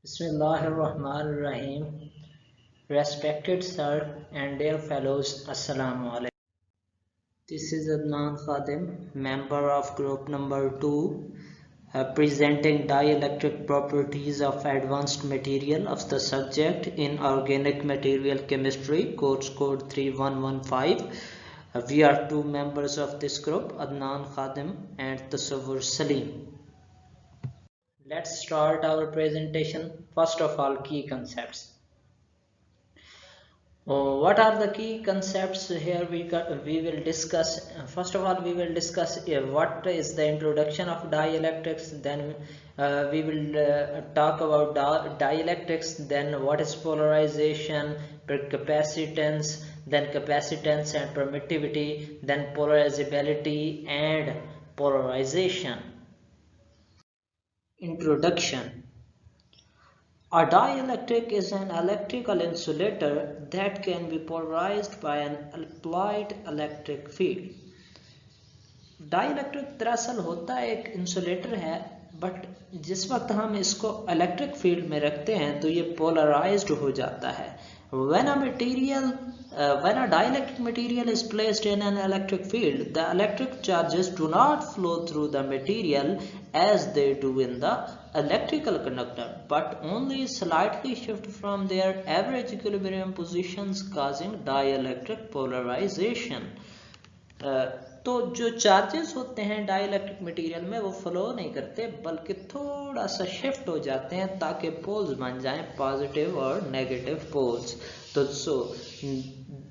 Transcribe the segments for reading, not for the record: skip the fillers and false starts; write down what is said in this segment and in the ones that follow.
Bismillahirrahmanirrahim. Respected sir and dear fellows, Assalamu alaikum. This is Adnan Khadim, member of group number 2, presenting dielectric properties of advanced material of the subject in organic material chemistry, course code 3115. We are two members of this group, Adnan Khadim and Tasawwur Salim. Let's start our presentation. First of all, key concepts. What are the key concepts here? We will discuss. First of all, we will discuss what is the introduction of dielectrics. Then we will talk about dielectrics. Then what is polarization, capacitance, then capacitance and permittivity, then polarizability and polarization. Introduction. A dielectric is an electrical insulator that can be polarized by an applied electric field. Dielectric दरअसल होता है एक insulator है, but जिस वक्त हम इसको electric field में रखते हैं तो ये पोलराइज्ड हो जाता है. When a dielectric material is placed in an electric field, the electric charges do not flow through the material as they do in the electrical conductor, but only slightly shift from their average equilibrium positions, causing dielectric polarization. तो जो charges होते हैं dielectric material में वो flow नहीं करते बल्कि थोड़ा सा शिफ्ट हो जाते हैं ताकि पोल्स बन जाएं पॉजिटिव और नेगेटिव पोल्स. तो so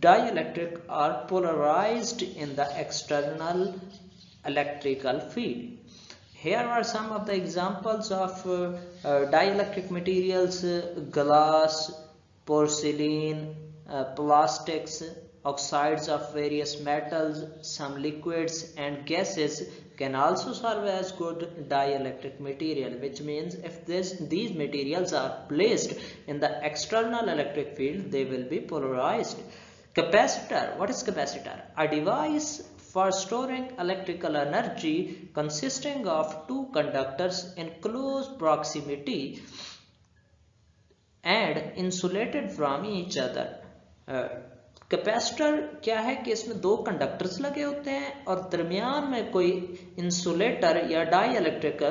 dielectric are polarized in the external electrical field. Here are some of the examples of dielectric materials: glass, porcelain, plastics, oxides of various metals, some liquids and gases can also serve as good dielectric material, which means if these materials are placed in the external electric field, they will be polarized. Capacitor. What is capacitor? A device for storing electrical energy consisting of two conductors in close proximity and insulated from each other. Capacitor क्या है कि इसमें दो conductors लगे होते हैं और दरमियान में कोई इंसुलेटर या डाइलेक्ट्रिक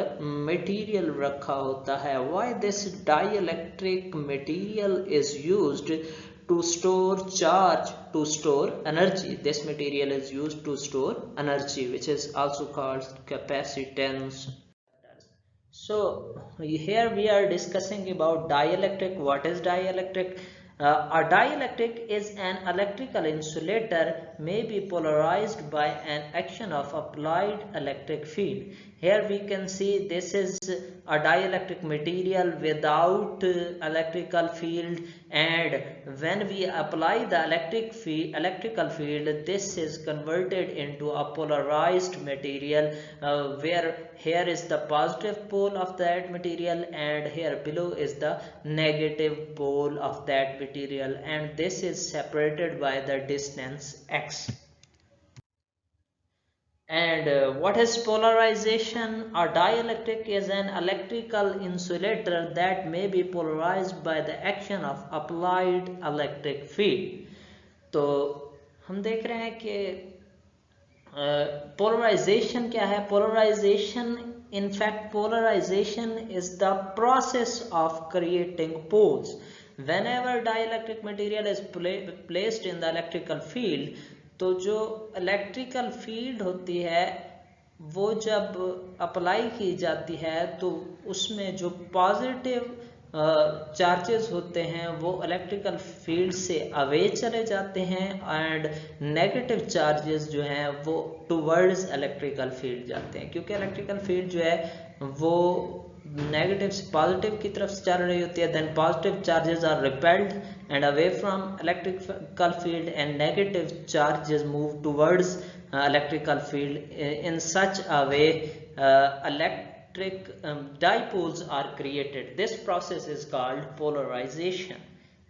मटेरियल रखा होता है. Why this dielectric material is used to store charge, to store energy. This material is used to store energy, which is also called capacitance. So here we are discussing about dielectric. What is dielectric? A dielectric is an electrical insulator may be polarized by an action of applied electric field. Here we can see this is a dielectric material without electrical field, and when we apply the electrical field, this is converted into a polarized material where here is the positive pole of that material and here below is the negative pole of that material, and this is separated by the distance x. And what is polarization? A dielectric is an electrical insulator that may be polarized by the action of applied electric field. तो हम देख रहे हैं कि polarization क्या है? Polarization, in fact, polarization is the process of creating poles. Whenever dielectric material is placed in the electrical field, तो जो इलेक्ट्रिकल फील्ड होती है वो जब अप्लाई की जाती है तो उसमें जो पॉजिटिव चार्जेस होते हैं वो इलेक्ट्रिकल फील्ड से अवे चले जाते हैं एंड नेगेटिव चार्जेस जो हैं वो टुवर्ड्स इलेक्ट्रिकल फील्ड जाते हैं, क्योंकि इलेक्ट्रिकल फील्ड जो है वो नेगेटिव से पॉजिटिव की तरफ से चल रही होती है. Then positive charges are repelled and away from electrical field and negative charges move towards electrical field. In such a way electric dipoles are created. This process is called polarization.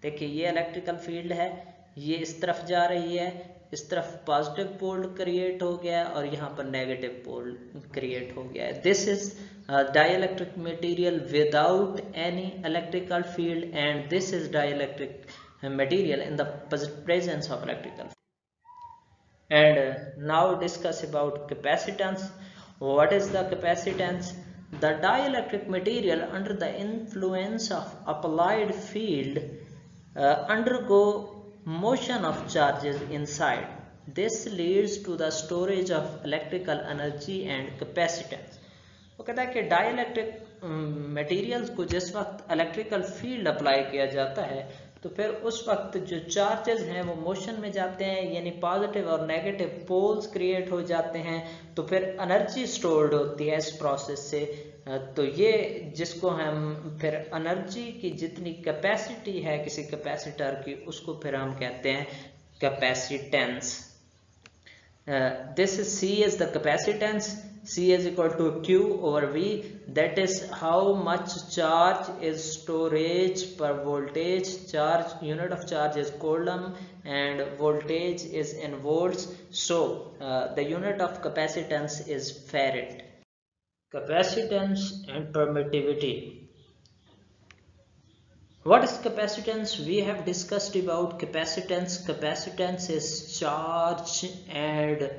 देखिए ये electrical field है, ये इस तरफ जा रही है, इस तरफ पॉजिटिव पोल क्रिएट हो गया और यहाँ पर नेगेटिव पोल क्रिएट हो गया है. This is dielectric material without any electrical field, and this is dielectric material in the presence of electrical field. And now discuss about capacitance. What is the capacitance? The dielectric material under the influence of applied field undergo motion of charges inside. This leads to the storage of electrical energy and capacitance. वो कहता है कि dielectric materials को जिस वक्त electrical field apply किया जाता है तो फिर उस वक्त जो चार्जेस हैं वो मोशन में जाते हैं, यानी पॉजिटिव और नेगेटिव पोल्स क्रिएट हो जाते हैं, तो फिर एनर्जी स्टोर्ड होती है इस प्रोसेस से। तो ये जिसको हम फिर एनर्जी की जितनी कैपेसिटी है किसी कैपेसिटर की उसको फिर हम कहते हैं capacitance. This is C is the capacitance. C is equal to Q over V, that is how much charge is storage per voltage. Charge, unit of charge is coulomb and voltage is in volts, so the unit of capacitance is farad. Capacitance and permittivity. What is capacitance? We have discussed about capacitance. Capacitance is charge and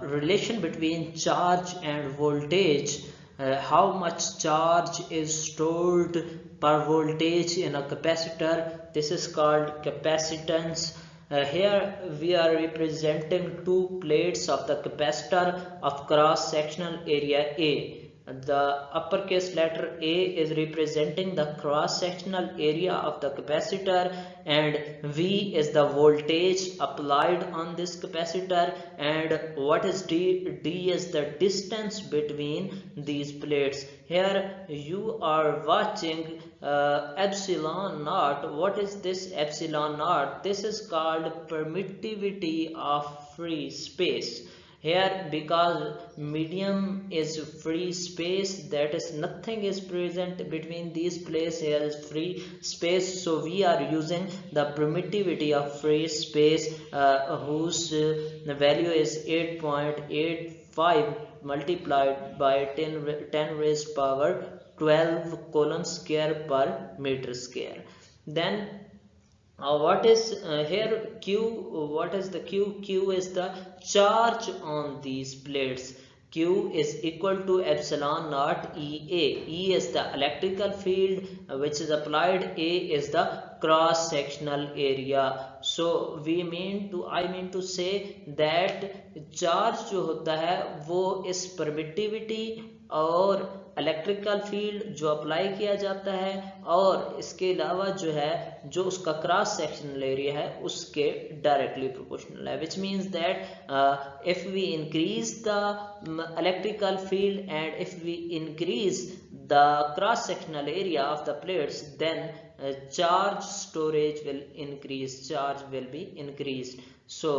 relation between charge and voltage. How much charge is stored per voltage in a capacitor. This is called capacitance. Here we are representing two plates of the capacitor of cross-sectional area A. The uppercase letter A is representing the cross-sectional area of the capacitor, and V is the voltage applied on this capacitor, and what is D? D is the distance between these plates. Here you are watching epsilon naught. What is this epsilon naught? This is called permittivity of free space. Here, because medium is free space, that is nothing is present between these places, here is free space, so we are using the permittivity of free space whose value is 8.85 multiplied by 10 raised power 12 coulomb square per meter square. Then what is here Q? What is the Q? Q is the charge on these plates. Q is equal to epsilon naught EA. E is the electrical field which is applied. A is the cross sectional area. So I mean to say that charge जो होता है वो इस permittivity और electrical field जो apply किया जाता है और इसके अलावा जो है जो उसका क्रॉस सेक्शनल एरिया है उसके डायरेक्टली प्रोपोर्शनल है, which means that if we increase the electrical field and if we increase the cross sectional area of the plates then charge storage will increase, charge will be increased. So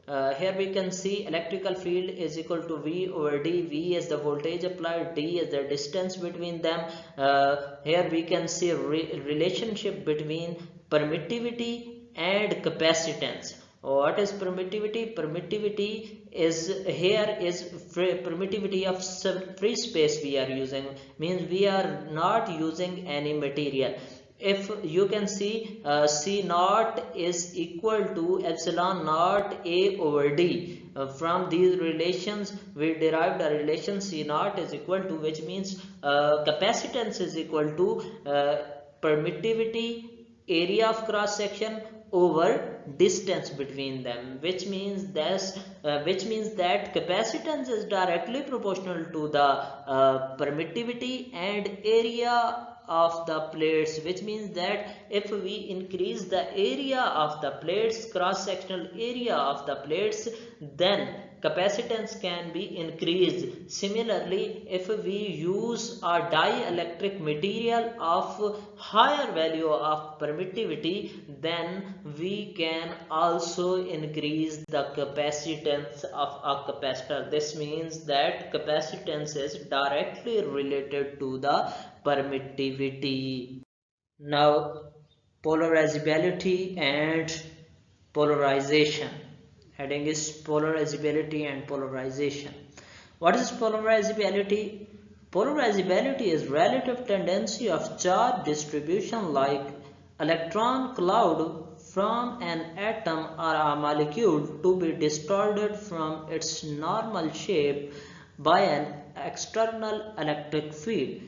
here we can see electrical field is equal to V over D. V is the voltage applied, D is the distance between them. Here we can see relationship between permittivity and capacitance. What is permittivity? Permittivity is here is permittivity of free space we are using, means we are not using any material. If you can see C naught is equal to epsilon naught A over D. From these relations we derived a relation C naught is equal to, which means capacitance is equal to permittivity area of cross section over distance between them, which means that capacitance is directly proportional to the permittivity and area of the plates, which means that if we increase the area of the plates, cross sectional area of the plates, then capacitance can be increased. Similarly, if we use a dielectric material of higher value of permittivity, then we can also increase the capacitance of a capacitor. This means that capacitance is directly related to the permittivity. Now, polarizability and polarization. Heading is polarizability and polarization. What is polarizability? Polarizability is relative tendency of charge distribution like electron cloud from an atom or a molecule to be distorted from its normal shape by an external electric field.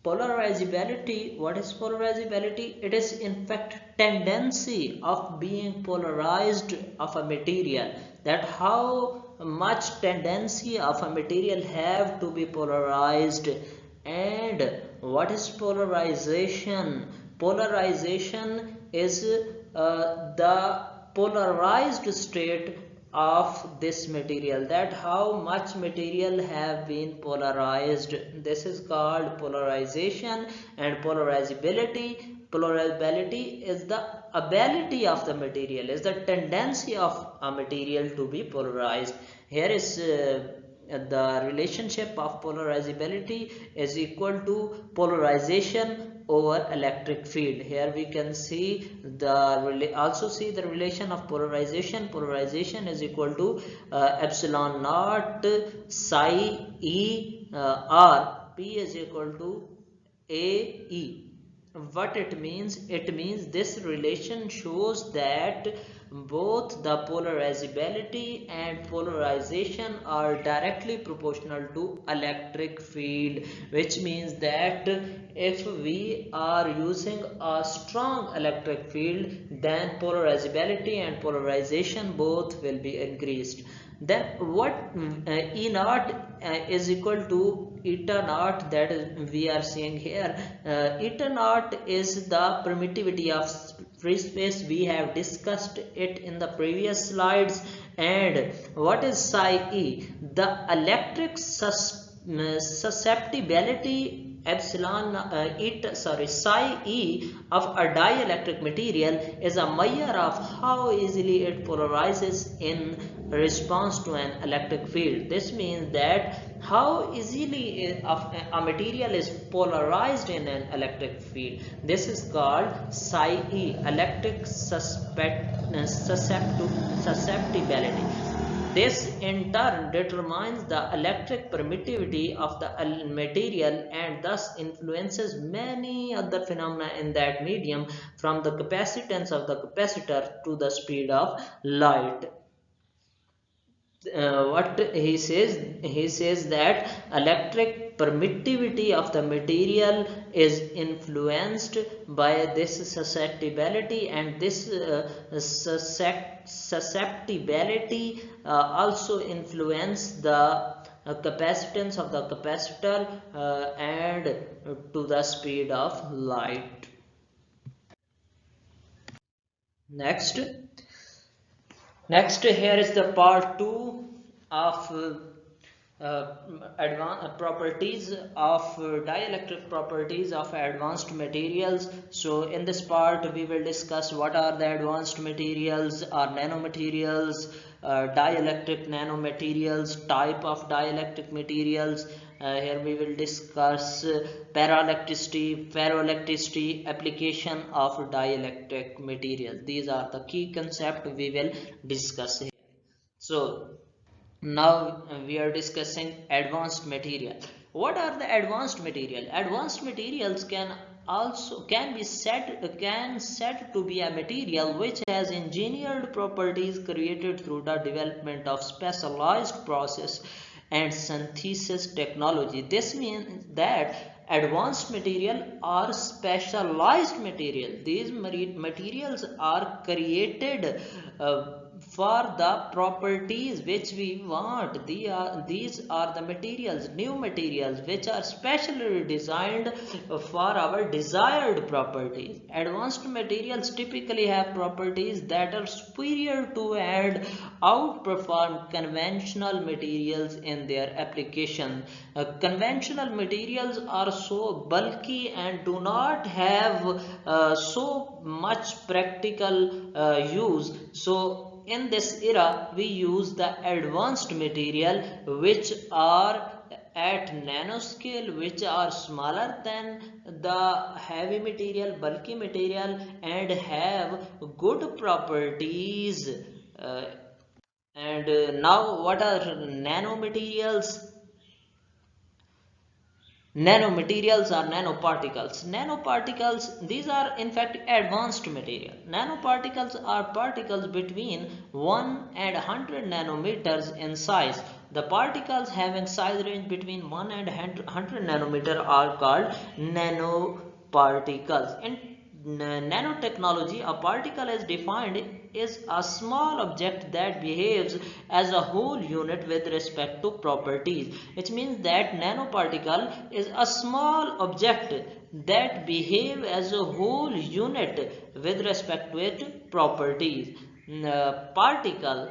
Polarizability, what is polarizability? It is in fact tendency of being polarized of a material, that how much tendency of a material have to be polarized. And what is polarization? Polarization is the polarized state of this material, that how much material have been polarized. This is called polarization. And polarizability is the ability of the material, is the tendency of a material to be polarized. Here is the relationship of polarizability is equal to polarization over electric field. Here we can see also see the relation of polarization. Polarization is equal to epsilon naught psi e r. P is equal to a e. What it means? It means this relation shows that both the polarizability and polarization are directly proportional to electric field, which means that if we are using a strong electric field, then polarizability and polarization both will be increased. Then what E naught is equal to eta naught, that is we are seeing here. Eta naught is the permittivity of free space. We have discussed it in the previous slides. And what is psi e? The electric susceptibility psi e of a dielectric material is a measure of how easily it polarizes in response to an electric field. This means that how easily a material is polarized in an electric field. This is called psi e, electric susceptibility. This in turn determines the electric permittivity of the material and thus influences many other phenomena in that medium, from the capacitance of the capacitor to the speed of light. What he says that electric permittivity of the material is influenced by this susceptibility, and this susceptibility also influence the capacitance of the capacitor and to the speed of light. Next, here is the part 2 of properties of dielectric properties of advanced materials. So in this part we will discuss what are the advanced materials or nanomaterials, dielectric nanomaterials, type of dielectric materials. Here we will discuss paraelectricity, ferroelectricity, application of dielectric materials. These are the key concepts we will discuss here. So now we are discussing advanced material. What are the advanced material? Advanced materials can be said to be a material which has engineered properties created through the development of specialized process and synthesis technology. This means that advanced material are specialized material. These materials are created for the properties which we want. These are the materials, new materials, which are specially designed for our desired properties. Advanced materials typically have properties that are superior to and outperform conventional materials in their application. Conventional materials are so bulky and do not have so much practical use. So in this era we use the advanced material which are at nanoscale, which are smaller than the heavy material, bulky material, and have good properties. And now what are nanomaterials? Nanomaterials or nanoparticles. Nanoparticles, these are in fact advanced material. Nanoparticles are particles between 1 and 100 nanometers in size. The particles having size range between 1 and 100 nanometer are called nanoparticles. In nanotechnology, a particle is defined is a small object that behaves as a whole unit with respect to properties. Which means that nanoparticle is a small object that behave as a whole unit with respect to its properties. Particle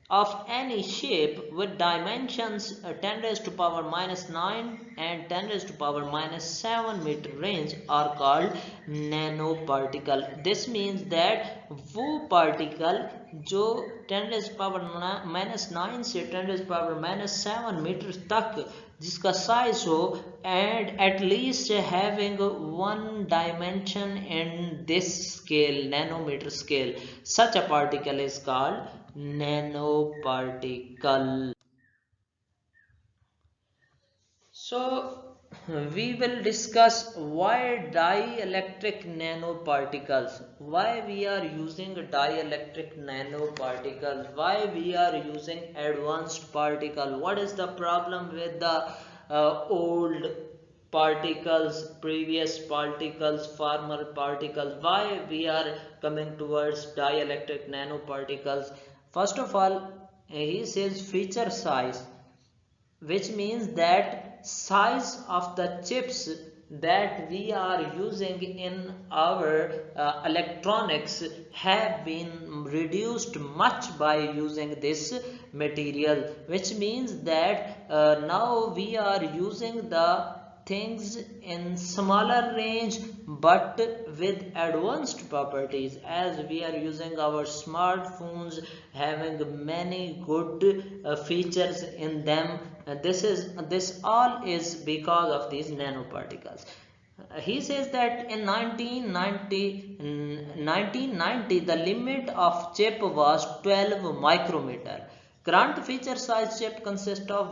of any shape with dimensions 10 raised to power minus 9 and 10 raised to power minus 7 meter range are called nanoparticle. This means that वो particle जो 10 raised to power minus 9 से 10 raised to power minus 7 meter तक जिसका size हो and at least having one dimension in this scale, nanometer scale, such a particle is called nanoparticle. So we will discuss why dielectric nanoparticles, why we are using dielectric nanoparticles, why we are using advanced particle, what is the problem with the old particles, previous particles, former particles, why we are coming towards dielectric nanoparticles. First of all, he says feature size, which means that size of the chips that we are using in our electronics have been reduced much by using this material, which means that now we are using the things in smaller range but with advanced properties, as we are using our smartphones having many good features in them. This all is because of these nanoparticles. He says that in 1990 the limit of chip was 12 micrometer. Current feature size chip consists of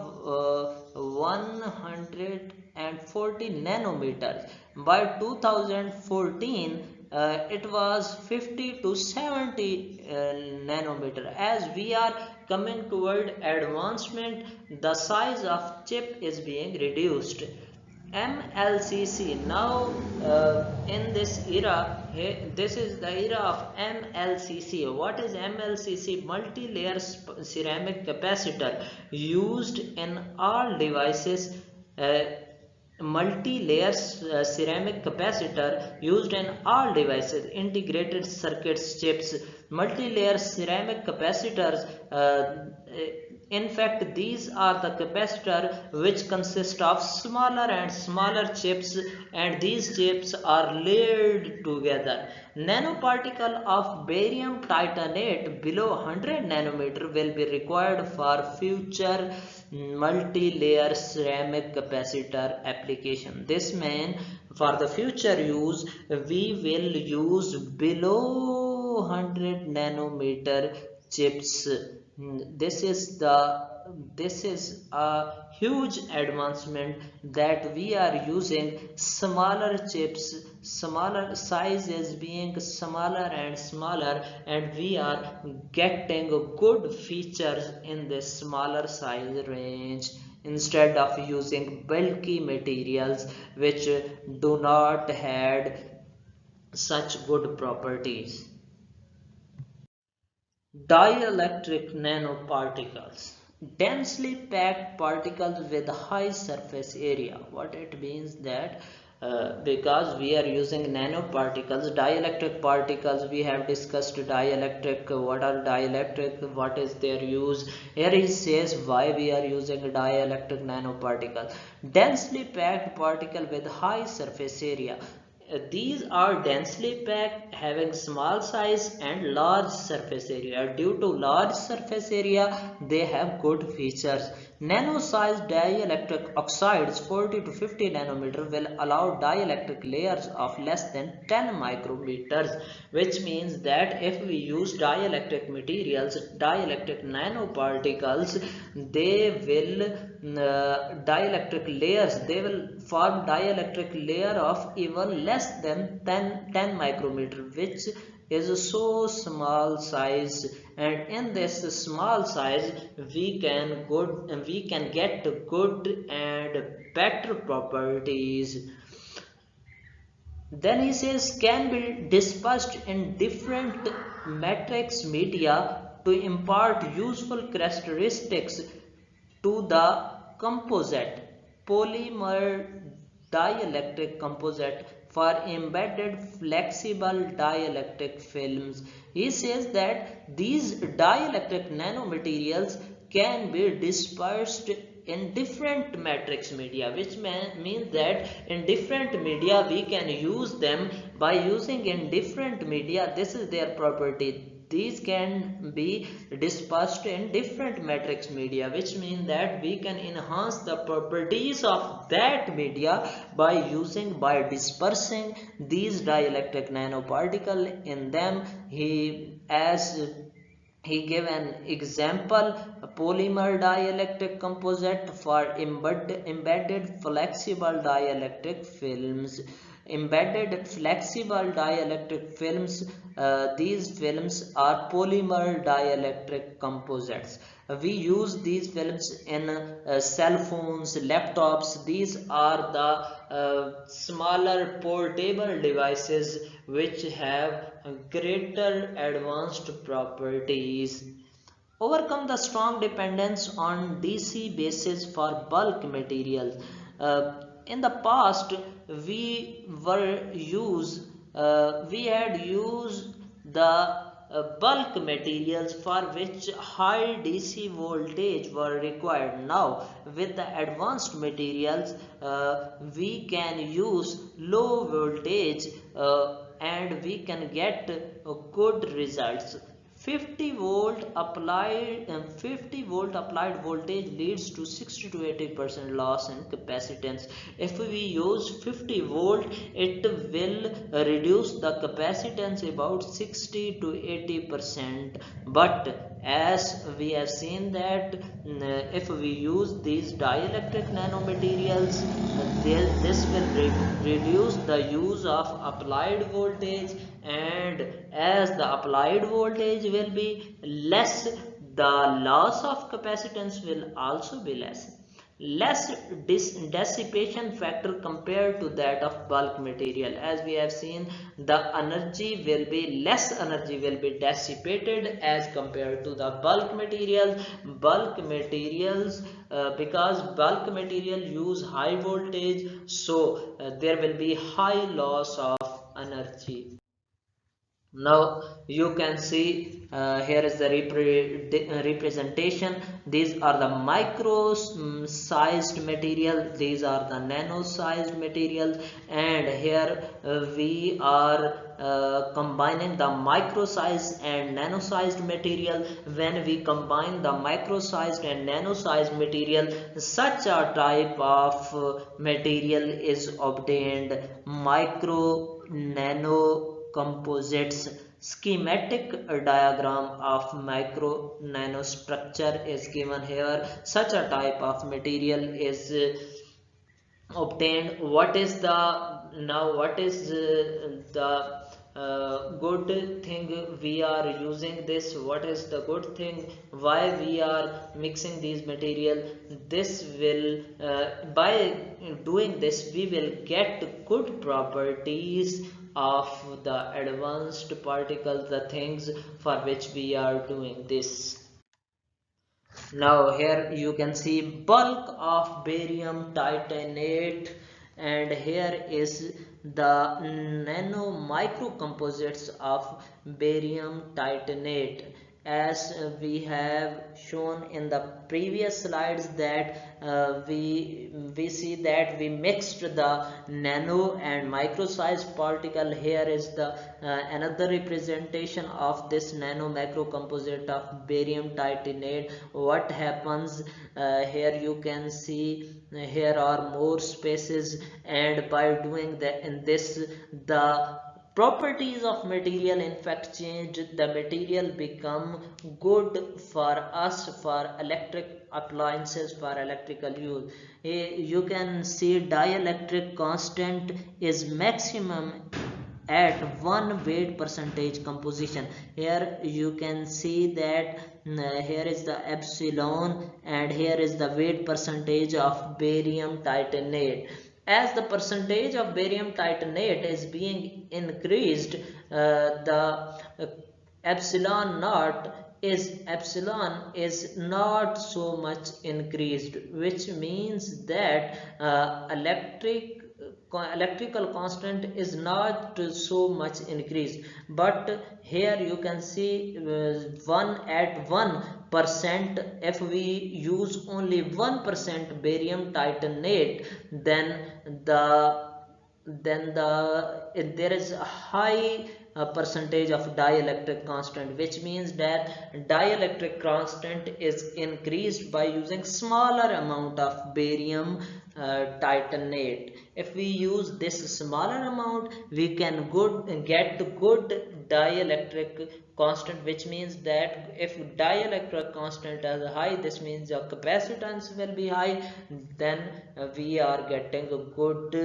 140 nanometers. By 2014, it was 50 to 70 nanometer. As we are coming toward advancement, the size of chip is being reduced. MLCC, now in this era, this is the era of MLCC. What is MLCC? Multi-layer ceramic capacitor used in all devices. Multi-layer ceramic capacitor used in all devices, integrated circuits, chips. Multi-layer ceramic capacitors, in fact these are the capacitor which consist of smaller and smaller chips, and these chips are layered together. Nanoparticle of barium titanate below 100 nanometer will be required for future multi-layer ceramic capacitor application. This means for the future use we will use below 100 nanometer chips. This is a huge advancement that we are using smaller chips, smaller sizes being smaller and smaller, and we are getting good features in this smaller size range instead of using bulky materials which do not had such good properties. Dielectric nanoparticles, densely packed particles with high surface area. What it means that because we are using nanoparticles, dielectric particles, we have discussed dielectric, what are dielectric, what is their use. Here he says why we are using dielectric nanoparticle. Densely packed particle with high surface area. These are densely packed, having small size and large surface area. Due to large surface area, they have good features. Nano-sized dielectric oxides 40 to 50 nanometer will allow dielectric layers of less than 10 micrometers, which means that if we use dielectric materials, dielectric nanoparticles, they will dielectric layers, they will form dielectric layer of even less than 10 micrometer, which is so small size, and in this small size we can get good and better properties. Then he says can be dispersed in different matrix media to impart useful characteristics to the composite polymer dielectric composite for embedded flexible dielectric films. He says that these dielectric nanomaterials can be dispersed in different matrix media, which means that in different media we can use them. By using in different media, this is their property, these can be dispersed in different matrix media, which means that we can enhance the properties of that media by dispersing these dielectric nanoparticle in them. He gave an example, a polymer dielectric composite for embedded flexible dielectric films. Embedded flexible dielectric films, these films are polymer dielectric composites. We use these films in cell phones, laptops. These are the smaller portable devices which have greater advanced properties. Overcome the strong dependence on DC bases for bulk materials. In the past, we had used the bulk materials for which high DC voltage were required. Now, with the advanced materials, we can use low voltage and we can get good results. 50 volt applied voltage leads to 60 to 80% loss in capacitance. If we use 50 volt, it will reduce the capacitance about 60 to 80%. But as we have seen that if we use these dielectric nanomaterials, this will reduce the use of applied voltage, and as the applied voltage will be less, the loss of capacitance will also be less dissipation factor compared to that of bulk material. As we have seen, the energy will be less dissipated as compared to the bulk materials. Because bulk material use high voltage, so there will be high loss of energy. Now you can see here is the representation. These are the micro sized material, these are the nano sized materials, and here we are combining the micro sized and nano sized material. When we combine the micro sized and nano sized material, such a type of material is obtained, micro nano composites. Schematic diagram of micro nano structure is given here. Such a type of material is obtained. What is the good thing we are using this? What is the good thing why we are mixing these material? This will by doing this we will get good properties of the advanced particles, the things for which we are doing this. Now here you can see bulk of barium titanate, and here is the nano micro composites of barium titanate. as we have shown in the previous slides, that we see that we mixed the nano and micro sized particle. Here is the another representation of this nano macro composite of barium titanate. What happens here, you can see here are more spaces, and by doing that in this, the properties of material in fact change. The material become good for us, for electric appliances, for electrical use. You can see dielectric constant is maximum at 1 weight percentage composition. Here you can see that here is the epsilon, and here is the weight percentage of barium titanate. As the percentage of barium titanate is being increased, the epsilon is not so much increased, which means that electrical constant is not so much increased. But here you can see 1 at 1%. If we use only 1% barium titanate, then there is a high percentage of dielectric constant, which means that dielectric constant is increased by using smaller amount of barium titanate. If we use this smaller amount, we can get good dielectric constant, which means that if dielectric constant is high, this means your capacitance will be high, then we are getting good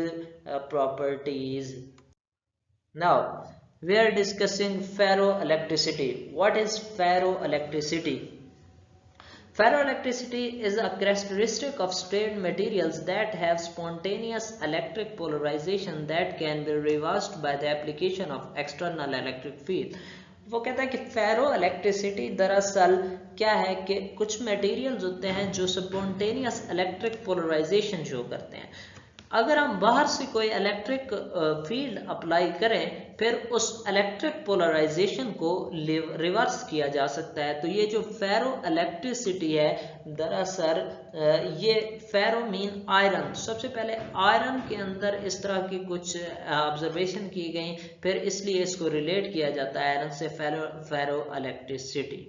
properties. Now we are discussing ferroelectricity. What is ferroelectricity? Ferroelectricity is a characteristic of straight materials that have spontaneous electric polarization that can be reversed by the application of external electric field. वो कहता है कि फेरो electricity दरअसल क्या है कि कुछ materials होते हैं जो स्पॉन्टेनियस इलेक्ट्रिक पोलराइजेशन शो करते हैं. अगर हम बाहर से कोई इलेक्ट्रिक फील्ड अप्लाई करें, फिर उस इलेक्ट्रिक पोलराइजेशन को रिवर्स किया जा सकता है. तो ये जो फेरो इलेक्ट्रिसिटी है, दरअसल ये फेरो मीन आयरन. सबसे पहले आयरन के अंदर इस तरह की कुछ ऑब्जर्वेशन की गई, फिर इसलिए इसको रिलेट किया जाता है आयरन से, फेरो electricity.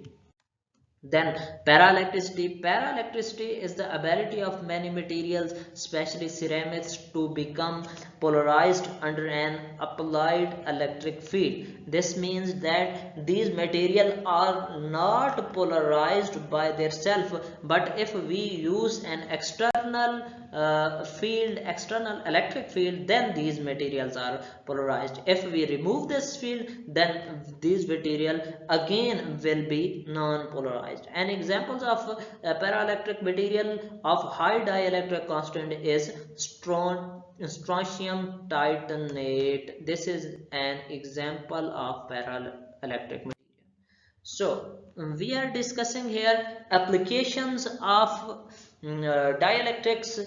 Then paraelectricity. Paraelectricity is the ability of many materials, especially ceramics, to become polarized under an applied electric field. This means that these materials are not polarized by themselves, but if we use an external external electric field, then these materials are polarized. If we remove this field, then these material again will be non-polarized. And examples of paraelectric material of high dielectric constant is strontium titanate. This is an example of paraelectric material. So we are discussing here applications of dielectrics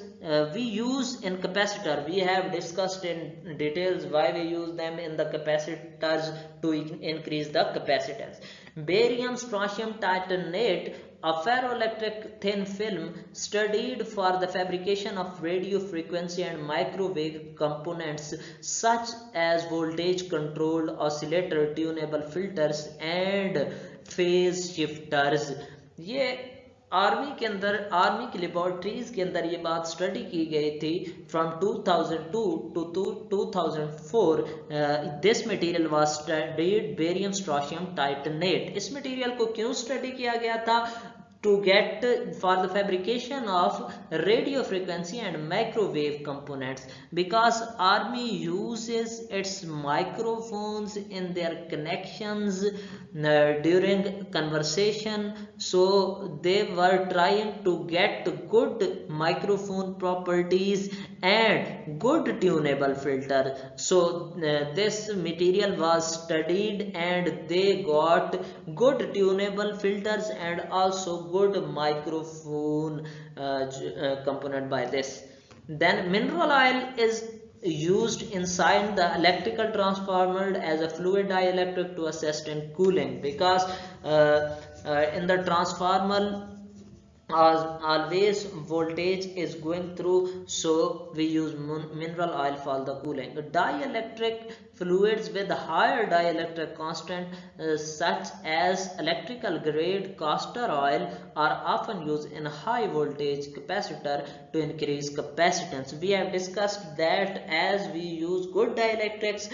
we use in capacitor. We have discussed in details why we use them in the capacitors to increase the capacitance. Barium strontium titanate, a ferroelectric thin film studied for the fabrication of radio frequency and microwave components such as voltage controlled oscillator, tunable filters and phase shifters. ये army की laboratories के अंदर ये बात study की गई थी. From 2002 to 2004 this material was studied, barium strontium titanate. इस मटेरियल को क्यों स्टडी किया गया था? To get for the fabrication of radio frequency and microwave components, because army uses its microphones in their connections during conversation, so they were trying to get good microphone properties and good tunable filter. So this material was studied and they got good tunable filters and also good microphone component by this. Then mineral oil is used inside the electrical transformer as a fluid dielectric to assist in cooling, because in the transformer as always voltage is going through, so we use mineral oil for the cooling. Dielectric fluids with higher dielectric constant such as electrical grade castor oil are often used in high voltage capacitor to increase capacitance. We have discussed that as we use good dielectrics,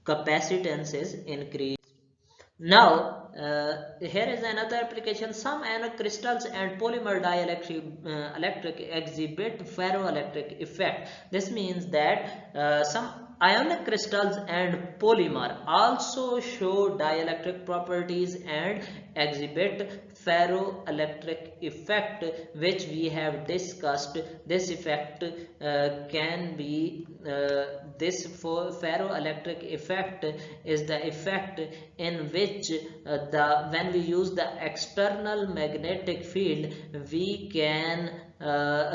capacitance is increased. Now, here is another application. Some nanocrystals and polymer dielectric exhibit ferroelectric effect. This means that some ionic crystals and polymer also show dielectric properties and exhibit ferroelectric effect, which we have discussed. This effect can be this ferroelectric effect is the effect in which when we use the external magnetic field, we can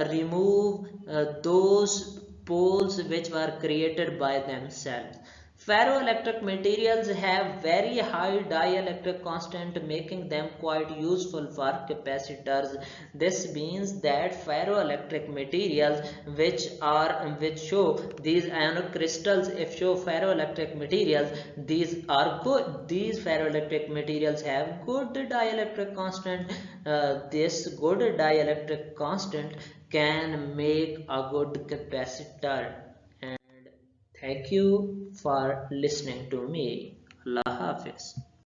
remove those poles which were created by themselves. Ferroelectric materials have very high dielectric constant, making them quite useful for capacitors. This means that ferroelectric materials which show these ionic crystals, if show ferroelectric materials, these are good. These ferroelectric materials have good dielectric constant. This good dielectric constant can make a good capacitor. Thank you for listening to me. Allah Hafiz.